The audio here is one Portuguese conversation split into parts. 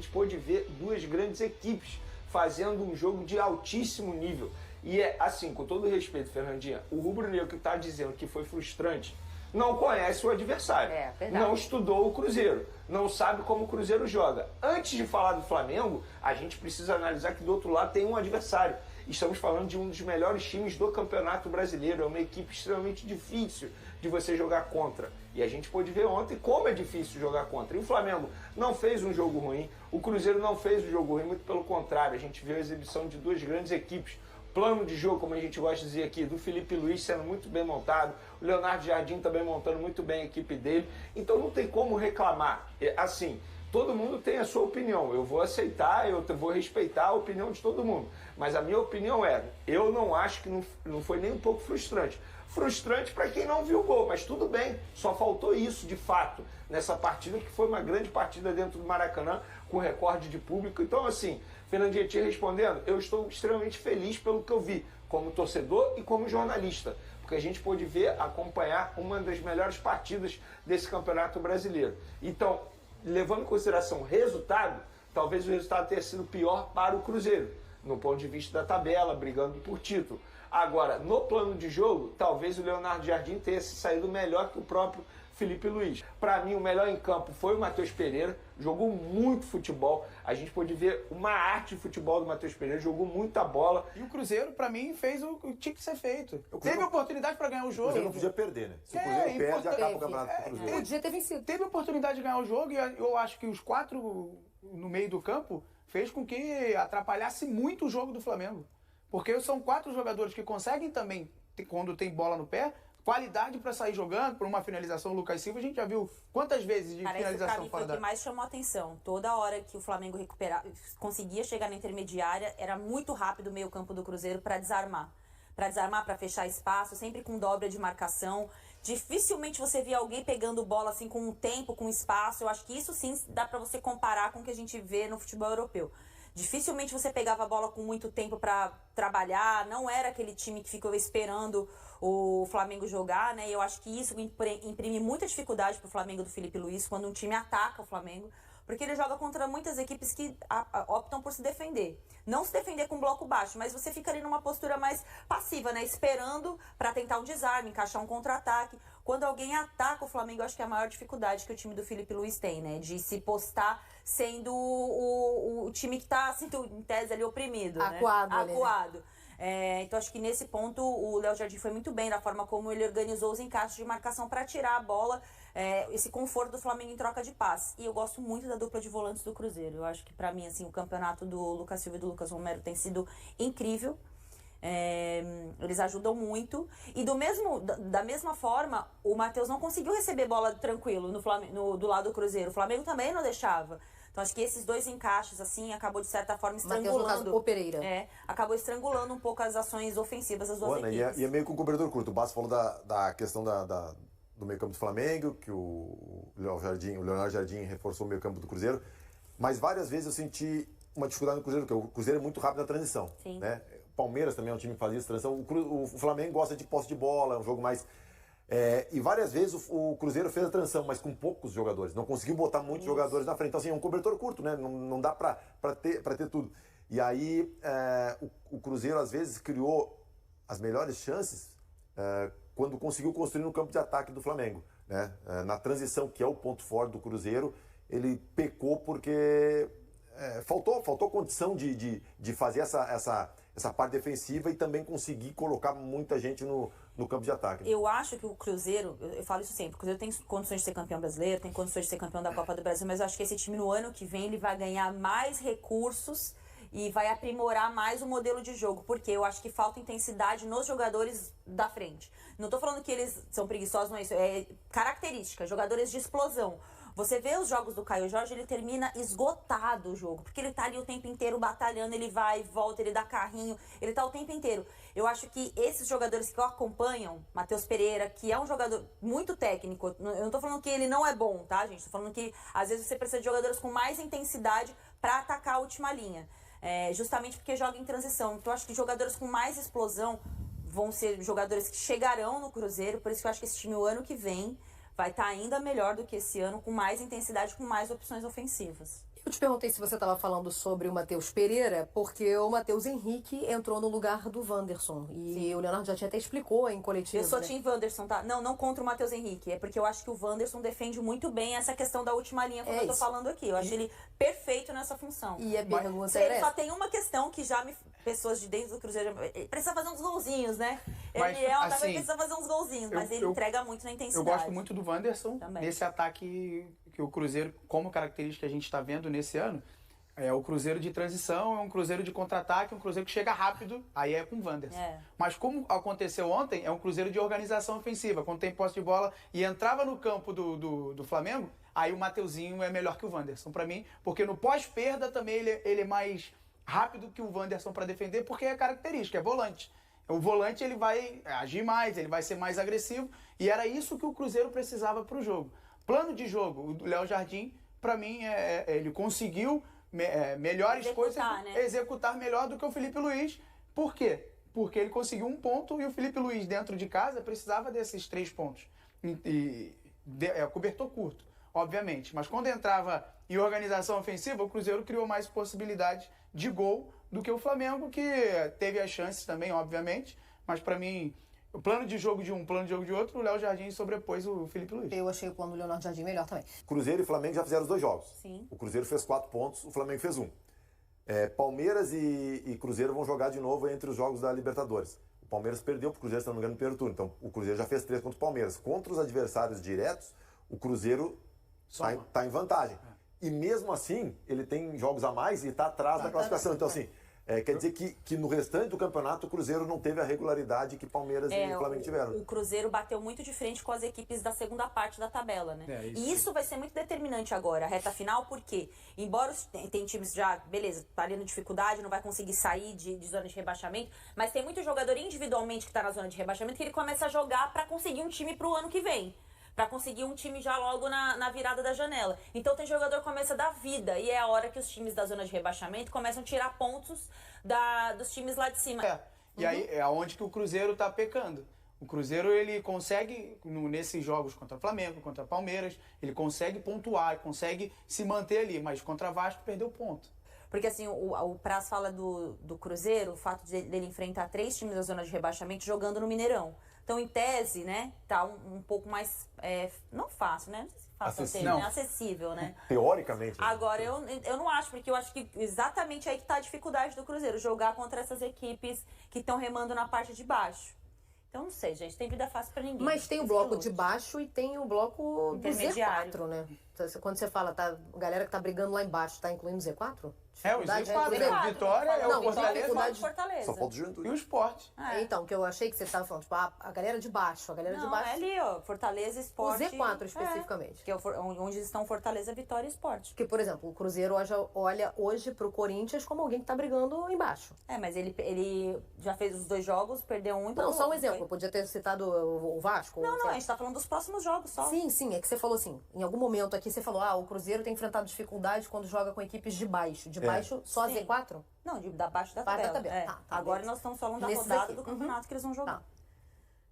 gente pôde ver duas grandes equipes fazendo um jogo de altíssimo nível. E é assim, com todo respeito, Fernandinha, o rubro-negro que está dizendo que foi frustrante não conhece o adversário, não estudou o Cruzeiro, não sabe como o Cruzeiro joga. Antes de falar do Flamengo, a gente precisa analisar que do outro lado tem um adversário. Estamos falando de um dos melhores times do Campeonato Brasileiro, é uma equipe extremamente difícil de você jogar contra. E a gente pôde ver ontem como é difícil jogar contra. E o Flamengo não fez um jogo ruim, o Cruzeiro não fez um jogo ruim, muito pelo contrário, a gente viu a exibição de duas grandes equipes. Plano de jogo, como a gente gosta de dizer aqui, do Felipe Luiz sendo muito bem montado, o Leonardo Jardim também montando muito bem a equipe dele, então não tem como reclamar. Assim, todo mundo tem a sua opinião, eu vou aceitar, eu vou respeitar a opinião de todo mundo, mas a minha opinião é, eu não acho que não foi nem um pouco frustrante. Frustrante para quem não viu o gol, mas tudo bem, só faltou isso de fato nessa partida, que foi uma grande partida dentro do Maracanã, com recorde de público. Então assim, Fernandinha, te respondendo, eu estou extremamente feliz pelo que eu vi, como torcedor e como jornalista, porque a gente pôde ver, acompanhar uma das melhores partidas desse Campeonato Brasileiro. Então, levando em consideração o resultado, talvez o resultado tenha sido pior para o Cruzeiro, no ponto de vista da tabela, brigando por título. Agora, no plano de jogo, talvez o Leonardo Jardim tenha se saído melhor que o próprio Felipe Luiz. Para mim, o melhor em campo foi o Matheus Pereira, jogou muito futebol. A gente pôde ver uma arte de futebol do Matheus Pereira, jogou muita bola. E o Cruzeiro, para mim, fez o que tinha que ser feito. Teve oportunidade para ganhar o jogo. O Cruzeiro não podia perder, né? Se o Cruzeiro perde, acaba o campeonato do Cruzeiro. Podia ter vencido. Teve oportunidade de ganhar o jogo e eu acho que os 4 no meio do campo fez com que atrapalhasse muito o jogo do Flamengo. Porque são 4 jogadores que conseguem também, quando tem bola no pé, qualidade para sair jogando, por uma finalização. O Lucas Silva, a gente já viu quantas vezes de finalização fora da... Foi o que mais chamou a atenção. Toda hora que o Flamengo conseguia chegar na intermediária, era muito rápido o meio campo do Cruzeiro para desarmar. Para fechar espaço, sempre com dobra de marcação. Dificilmente você via alguém pegando bola assim com o tempo, com espaço. Eu acho que isso sim dá para você comparar com o que a gente vê no futebol europeu. Dificilmente você pegava a bola com muito tempo para trabalhar, não era aquele time que ficou esperando o Flamengo jogar, né? E eu acho que isso imprime muita dificuldade para o Flamengo do Felipe Luiz, quando um time ataca o Flamengo, porque ele joga contra muitas equipes que optam por se defender. Não se defender com bloco baixo, mas você fica ali numa postura mais passiva, né? Esperando para tentar um desarme, encaixar um contra-ataque. Quando alguém ataca o Flamengo, eu acho que é a maior dificuldade que o time do Felipe Luiz tem, né? De se postar sendo o time que está, assim, em tese ali, oprimido, acuado, né? Acuado. Então acho que nesse ponto o Léo Jardim foi muito bem da forma como ele organizou os encaixes de marcação para tirar a bola, esse conforto do Flamengo em troca de passe. E eu gosto muito da dupla de volantes do Cruzeiro. Eu acho que para mim assim, o campeonato do Lucas Silva e do Lucas Romero tem sido incrível. Eles ajudam muito. E da mesma forma, o Matheus não conseguiu receber bola tranquilo do lado do Cruzeiro. O Flamengo também não deixava. Então acho que esses dois encaixes, assim, acabou de certa forma estrangulando. Matheus, no caso, o Pereira. Acabou estrangulando um pouco as ações ofensivas das duas equipes. E é meio com o cobertor curto. O Basso falou da questão do meio campo do Flamengo, que o Leonardo Jardim reforçou o meio campo do Cruzeiro. Mas várias vezes eu senti uma dificuldade no Cruzeiro, porque o Cruzeiro é muito rápido na transição. Sim. Né? O Palmeiras também é um time que fazia essa transição. O Flamengo gosta de posse de bola, é um jogo mais... e várias vezes o Cruzeiro fez a transição, mas com poucos jogadores. Não conseguiu botar muitos jogadores na frente. Então, assim, é um cobertor curto, né? Não dá pra ter tudo. E aí, o Cruzeiro, às vezes, criou as melhores chances quando conseguiu construir no campo de ataque do Flamengo. Né? Na transição, que é o ponto forte do Cruzeiro, ele pecou porque faltou condição de fazer essa parte defensiva e também conseguir colocar muita gente no campo de ataque. Né? Eu acho que o Cruzeiro, eu falo isso sempre, o Cruzeiro tem condições de ser campeão brasileiro, tem condições de ser campeão da Copa do Brasil, mas eu acho que esse time no ano que vem ele vai ganhar mais recursos e vai aprimorar mais o modelo de jogo, porque eu acho que falta intensidade nos jogadores da frente. Não tô falando que eles são preguiçosos, não é isso, é característica, jogadores de explosão. Você vê os jogos do Caio Jorge, ele termina esgotado o jogo, porque ele tá ali o tempo inteiro batalhando, ele vai e volta, ele dá carrinho, ele tá o tempo inteiro. Eu acho que esses jogadores que eu acompanham, Matheus Pereira, que é um jogador muito técnico, eu não tô falando que ele não é bom, tá, gente? Tô falando que às vezes você precisa de jogadores com mais intensidade para atacar a última linha. Justamente porque joga em transição. Então eu acho que jogadores com mais explosão vão ser jogadores que chegarão no Cruzeiro, por isso que eu acho que esse time o ano que vem vai estar ainda melhor do que esse ano, com mais intensidade, com mais opções ofensivas. Eu te perguntei se você estava falando sobre o Matheus Pereira, porque o Matheus Henrique entrou no lugar do Wanderson. E o Leonardo já até explicou em coletivo. Eu sou né? Team Wanderson, tá? Não contra o Matheus Henrique. É porque eu acho que o Wanderson defende muito bem essa questão da última linha, como eu tô isso. falando aqui. Eu acho ele perfeito nessa função. E a pergunta Ele era só essa. tem uma questão que já me... Pessoas de dentro do Cruzeiro... Ele precisa fazer uns golzinhos, né? Mas, Ele assim, também precisa fazer uns golzinhos, mas ele entrega muito na intensidade. Eu gosto muito do Wanderson Também. nesse ataque que o Cruzeiro, como característica que a gente está vendo nesse ano, é o Cruzeiro de transição, é um Cruzeiro de contra-ataque, um Cruzeiro que chega rápido, aí é com o Wanderson. É. Mas como aconteceu ontem, é um Cruzeiro de organização ofensiva. Quando tem posse de bola e entrava no campo do Flamengo, aí o Mateuzinho é melhor que o Wanderson para mim, porque no pós-perda também ele é mais rápido que o Wanderson para defender, porque é característica, é volante. O volante ele vai agir mais, ele vai ser mais agressivo, e era isso que o Cruzeiro precisava para o jogo. Plano de jogo, o Léo Jardim, para mim, ele conseguiu melhores Executar, coisas, né? executar melhor do que o Felipe Luiz. Por quê? Porque ele conseguiu um ponto e o Felipe Luiz, dentro de casa, precisava desses 3 pontos. Cobertor curto, obviamente. Mas quando entrava em organização ofensiva, o Cruzeiro criou mais possibilidades de gol do que o Flamengo, que teve as chances também, obviamente. Mas para mim, o plano de jogo de um, plano de jogo de outro, o Léo Jardim sobrepôs o Felipe Luiz. Eu achei o plano do Leonardo Jardim melhor também. Cruzeiro e Flamengo já fizeram os 2 jogos. Sim. O Cruzeiro fez 4 pontos, o Flamengo fez 1. Palmeiras e Cruzeiro vão jogar de novo entre os jogos da Libertadores. O Palmeiras perdeu para o Cruzeiro, se não me engano, no primeiro turno. Então, o Cruzeiro já fez 3 contra o Palmeiras. Contra os adversários diretos, o Cruzeiro está em vantagem. E mesmo assim, ele tem jogos a mais e está atrás da classificação. Então, assim, quer dizer que no restante do campeonato, o Cruzeiro não teve a regularidade que Palmeiras e Flamengo tiveram. O Cruzeiro bateu muito de frente com as equipes da segunda parte da tabela, né? E isso vai ser muito determinante agora, a reta final, porque, embora tem times já, beleza, tá ali na dificuldade, não vai conseguir sair de zona de rebaixamento, mas tem muito jogador individualmente que tá na zona de rebaixamento que ele começa a jogar para conseguir um time pro ano que vem. Pra conseguir um time já logo na virada da janela. Então tem jogador que começa a dar vida. E é a hora que os times da zona de rebaixamento começam a tirar pontos dos times lá de cima. E aí é onde que o Cruzeiro tá pecando. O Cruzeiro, ele consegue, nesses jogos contra o Flamengo, contra o Palmeiras, ele consegue pontuar, consegue se manter ali. Mas contra o Vasco, perdeu ponto. Porque assim, o Praz fala do Cruzeiro, o fato dele enfrentar 3 times da zona de rebaixamento jogando no Mineirão. Então, em tese, né, tá um pouco mais, não fácil, né? Não sei se fácil Acessível. né? Acessível, né? Teoricamente. Agora, eu não acho, porque eu acho que exatamente aí que tá a dificuldade do Cruzeiro, jogar contra essas equipes que estão remando na parte de baixo. Então, não sei, gente, tem vida fácil pra ninguém. Mas tem o bloco de baixo e tem o bloco do Intermediário. Z4, né? Quando você fala, a galera que tá brigando lá embaixo, tá incluindo o Z4? Os Dificuldade, Z4, né? inclusive? Vitória, é Não, o Fortaleza dificuldade- Fortaleza. Só falta o Juventude. e o Sport. Então, que eu achei que você tava falando, tipo, a galera de baixo, a galera de Não, baixo. é ali, ó, Fortaleza, O Sport. Z4 especificamente. Que é onde estão Fortaleza, Vitória e Sport. Porque, por exemplo, o Cruzeiro olha hoje pro Corinthians como alguém que tá brigando embaixo. Mas ele já fez os 2 jogos, perdeu um e Não, empatou só um foi? exemplo. Eu podia ter citado o Vasco. Não, sei a lá. gente tá falando dos próximos jogos só. Sim, é que você falou assim, em algum momento aqui você falou, o Cruzeiro tem enfrentado dificuldade quando joga com equipes de baixo. De baixo, só Sim. Z4? Não, da baixo da Parte da tabela. tabela. Tá, Agora beleza. nós estamos falando da Nesses rodada aqui. do campeonato que eles vão jogar. Tá.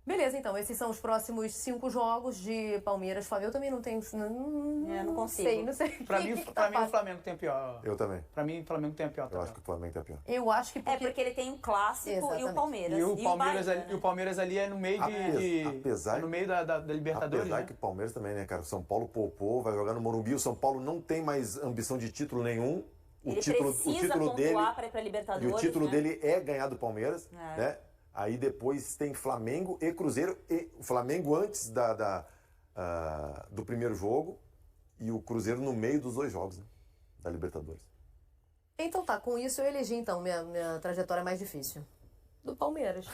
Beleza, então, esses são os próximos 5 jogos de Palmeiras. Flamengo eu também não tenho... Não consigo. Não sei. Pra mim, tá o fácil. Flamengo tem a pior. Eu também. Pra mim, o Flamengo tem a pior. Eu acho que o Flamengo tá pior. Eu acho que Porque ele tem um clássico e Exatamente. o Palmeiras. E o Palmeiras, Bahia, ali, e o Palmeiras ali é no meio Apesar- é no meio da Libertadores, Apesar né? que o Palmeiras também, né, cara? O São Paulo poupou, vai jogar no Morumbi. O São Paulo não tem mais ambição de título nenhum. Ele o título precisa dele pontuar para ir pra e Libertadores. o título né? dele é ganhar do Palmeiras, É. né? Aí depois tem Flamengo e Cruzeiro. E o Flamengo antes do primeiro jogo e o Cruzeiro no meio dos 2 jogos, né? Da Libertadores. Então tá, com isso eu elegi então minha trajetória mais difícil. Do Palmeiras.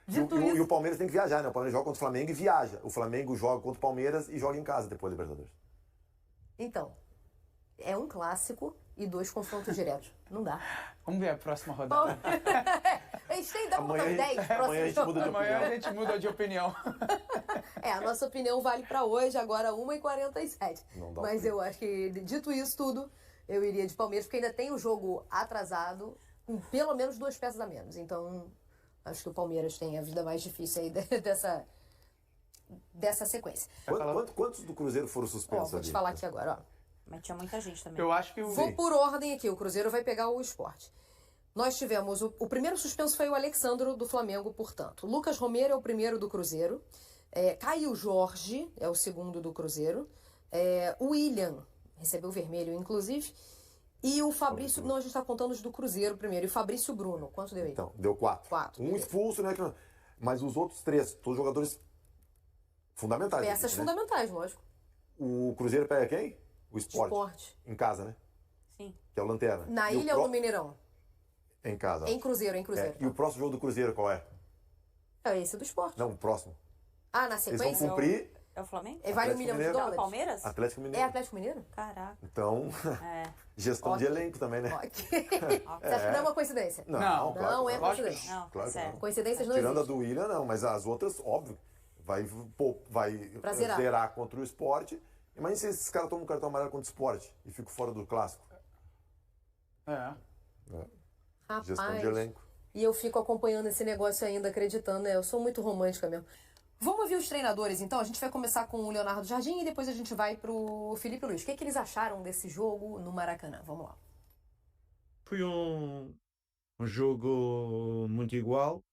E o Palmeiras tem que viajar, né? O Palmeiras joga contra o Flamengo e viaja. O Flamengo joga contra o Palmeiras e joga em casa depois da Libertadores. Então, é um clássico e 2 confrontos diretos. Não dá. Vamos ver a próxima rodada. A gente tem, dá pra Amanhã botar 10 amanhã a gente muda de Amanhã a opinião. gente muda de opinião. A nossa opinião vale pra hoje, agora 1h47. Não dá Mas pra- eu acho que, dito isso tudo, eu iria de Palmeiras, porque ainda tem o jogo atrasado, com pelo menos 2 peças a menos. Então, acho que o Palmeiras tem a vida mais difícil aí dessa sequência. Quantos do Cruzeiro foram Ó, suspensos vou te ali? falar aqui agora, ó. Mas tinha muita gente também. Eu acho que Vou por ordem aqui, o Cruzeiro vai pegar o Sport. Nós tivemos, o primeiro suspenso foi o Alexandro do Flamengo, portanto. Lucas Romero é o primeiro do Cruzeiro. Caio Jorge é o segundo do Cruzeiro. O William recebeu vermelho, inclusive. E o Fabrício, não, a gente tá contando os do Cruzeiro primeiro. E o Fabrício Bruno, quanto deu aí? Então, deu 4. 4. Um expulso, né? Mas os outros 3, todos jogadores fundamentais. Peças né? fundamentais, lógico. O Cruzeiro pega quem? O Sport. Sport. Em casa, né? Sim. Que é o Lanterna. Na E o ilha ou no Mineirão? Em casa. Em Cruzeiro, em Cruzeiro. E o próximo jogo do Cruzeiro qual é? É esse do Sport. Não, o próximo. Ah, na Eles sequência? vão cumprir É o Flamengo? Vale $1 Atlético milhão de Mineiro. É o dólares? Palmeiras? Atlético É Mineiro. Atlético Mineiro? Caraca. Então, É. gestão de elenco também, né? Ok. Você acha que não é uma coincidência? Não, claro, não é claro. coincidência. Não, Claro que sério. não. Coincidências não Tirando a existem. do William, não, mas as outras, óbvio, vai Pra zerar. zerar contra o Sport. Imagina se esses caras tomam um cartão amarelo contra o Sport e ficam fora do clássico. Gestão de Rapaz, elenco. e eu fico acompanhando esse negócio ainda, acreditando, né? Eu sou muito romântica mesmo. Vamos ouvir os treinadores, então? A gente vai começar com o Leonardo Jardim e depois a gente vai pro Felipe Luiz. O que eles acharam desse jogo no Maracanã? Vamos lá. Foi um jogo muito igual,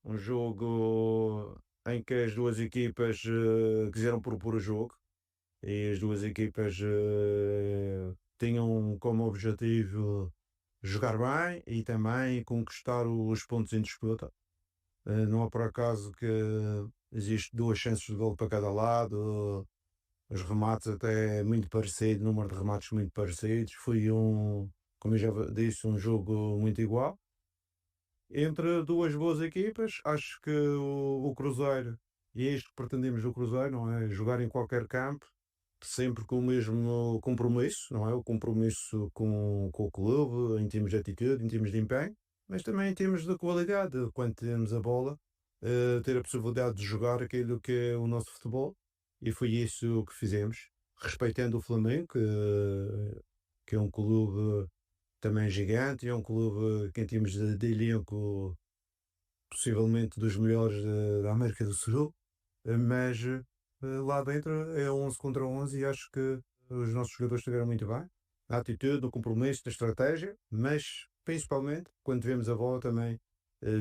um jogo em que as duas equipas quiseram propor o jogo e as duas equipas tinham como objetivo jogar bem e também conquistar os pontos em disputa. Não é por acaso que existe 2 chances de gol para cada lado, os remates até muito parecidos, número de remates muito parecidos. Foi como eu já disse, um jogo muito igual. Entre duas boas equipas, acho que o Cruzeiro, e é isto que pretendemos do Cruzeiro, não é? Jogar em qualquer campo, sempre com o mesmo compromisso, não é? O compromisso com o clube, em termos de atitude, em termos de empenho, mas também em termos de qualidade, quando temos a bola, ter a possibilidade de jogar aquilo que é o nosso futebol, e foi isso que fizemos, respeitando o Flamengo, que é um clube também gigante, é um clube que em termos de elenco possivelmente dos melhores da América do Sul, mas lá dentro é 11 contra 11 e acho que os nossos jogadores estiveram muito bem, na atitude, no compromisso, na estratégia, mas principalmente quando tivemos a bola também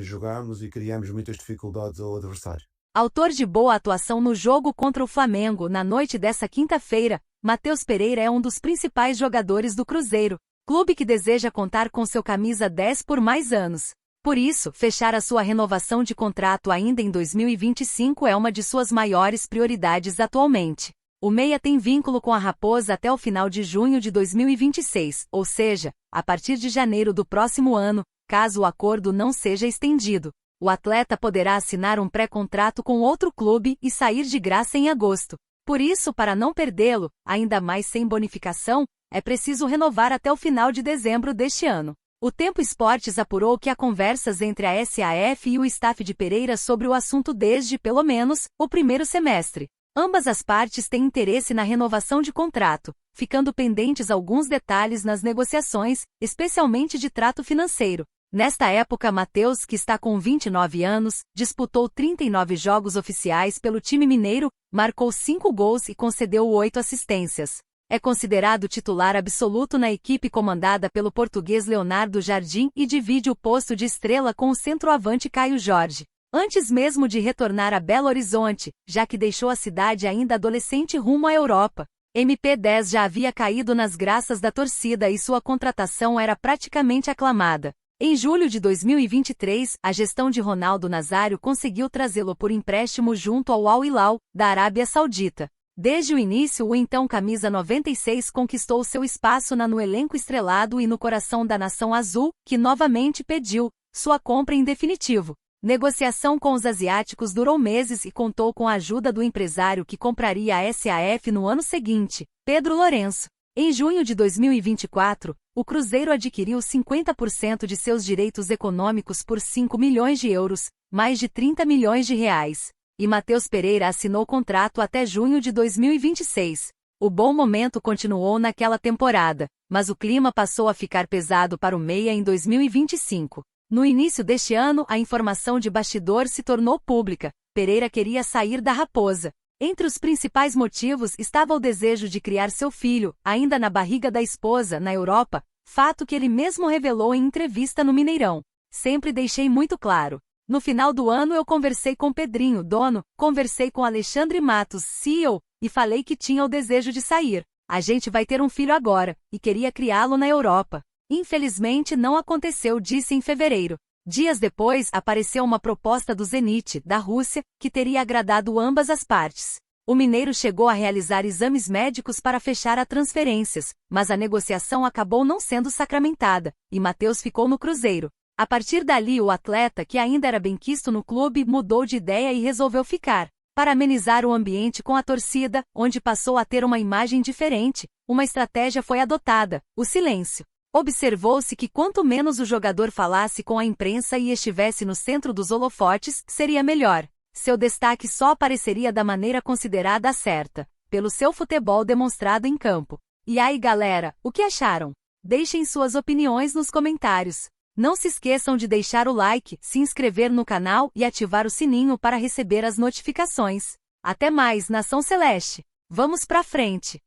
jogámos e criámos muitas dificuldades ao adversário. Autor de boa atuação no jogo contra o Flamengo na noite dessa quinta-feira, Matheus Pereira é um dos principais jogadores do Cruzeiro, clube que deseja contar com seu camisa 10 por mais anos. Por isso, fechar a sua renovação de contrato ainda em 2025 é uma de suas maiores prioridades atualmente. O meia tem vínculo com a Raposa até o final de junho de 2026, ou seja, a partir de janeiro do próximo ano, caso o acordo não seja estendido. O atleta poderá assinar um pré-contrato com outro clube e sair de graça em agosto. Por isso, para não perdê-lo, ainda mais sem bonificação, é preciso renovar até o final de dezembro deste ano. O Tempo Esportes apurou que há conversas entre a SAF e o staff de Pereira sobre o assunto desde, pelo menos, o primeiro semestre. Ambas as partes têm interesse na renovação de contrato, ficando pendentes alguns detalhes nas negociações, especialmente de trato financeiro. Nesta época, Matheus, que está com 29 anos, disputou 39 jogos oficiais pelo time mineiro, marcou 5 gols e concedeu 8 assistências. É considerado titular absoluto na equipe comandada pelo português Leonardo Jardim e divide o posto de estrela com o centroavante Caio Jorge. Antes mesmo de retornar a Belo Horizonte, já que deixou a cidade ainda adolescente rumo à Europa, MP10 já havia caído nas graças da torcida e sua contratação era praticamente aclamada. Em julho de 2023, a gestão de Ronaldo Nazário conseguiu trazê-lo por empréstimo junto ao Al Hilal, da Arábia Saudita. Desde o início, o então camisa 96 conquistou seu espaço no elenco estrelado e no coração da nação azul, que novamente pediu sua compra em definitivo. Negociação com os asiáticos durou meses e contou com a ajuda do empresário que compraria a SAF no ano seguinte, Pedro Lourenço. Em junho de 2024, o Cruzeiro adquiriu 50% de seus direitos econômicos por 5 milhões de euros, mais de 30 milhões de reais. E Matheus Pereira assinou contrato até junho de 2026. O bom momento continuou naquela temporada, mas o clima passou a ficar pesado para o meia em 2025. No início deste ano, a informação de bastidor se tornou pública. Pereira queria sair da Raposa. Entre os principais motivos estava o desejo de criar seu filho, ainda na barriga da esposa, na Europa, fato que ele mesmo revelou em entrevista no Mineirão. Sempre deixei muito claro. No final do ano eu conversei com Pedrinho, dono, conversei com Alexandre Matos, CEO, e falei que tinha o desejo de sair. A gente vai ter um filho agora, e queria criá-lo na Europa. Infelizmente não aconteceu, disse em fevereiro. Dias depois, apareceu uma proposta do Zenit, da Rússia, que teria agradado ambas as partes. O mineiro chegou a realizar exames médicos para fechar as transferências, mas a negociação acabou não sendo sacramentada, e Matheus ficou no Cruzeiro. A partir dali, o atleta, que ainda era benquisto no clube, mudou de ideia e resolveu ficar. Para amenizar o ambiente com a torcida, onde passou a ter uma imagem diferente, uma estratégia foi adotada: o silêncio. Observou-se que quanto menos o jogador falasse com a imprensa e estivesse no centro dos holofotes, seria melhor. Seu destaque só apareceria da maneira considerada a certa, pelo seu futebol demonstrado em campo. E aí, galera, o que acharam? Deixem suas opiniões nos comentários. Não se esqueçam de deixar o like, se inscrever no canal e ativar o sininho para receber as notificações. Até mais, Nação Celeste! Vamos pra frente!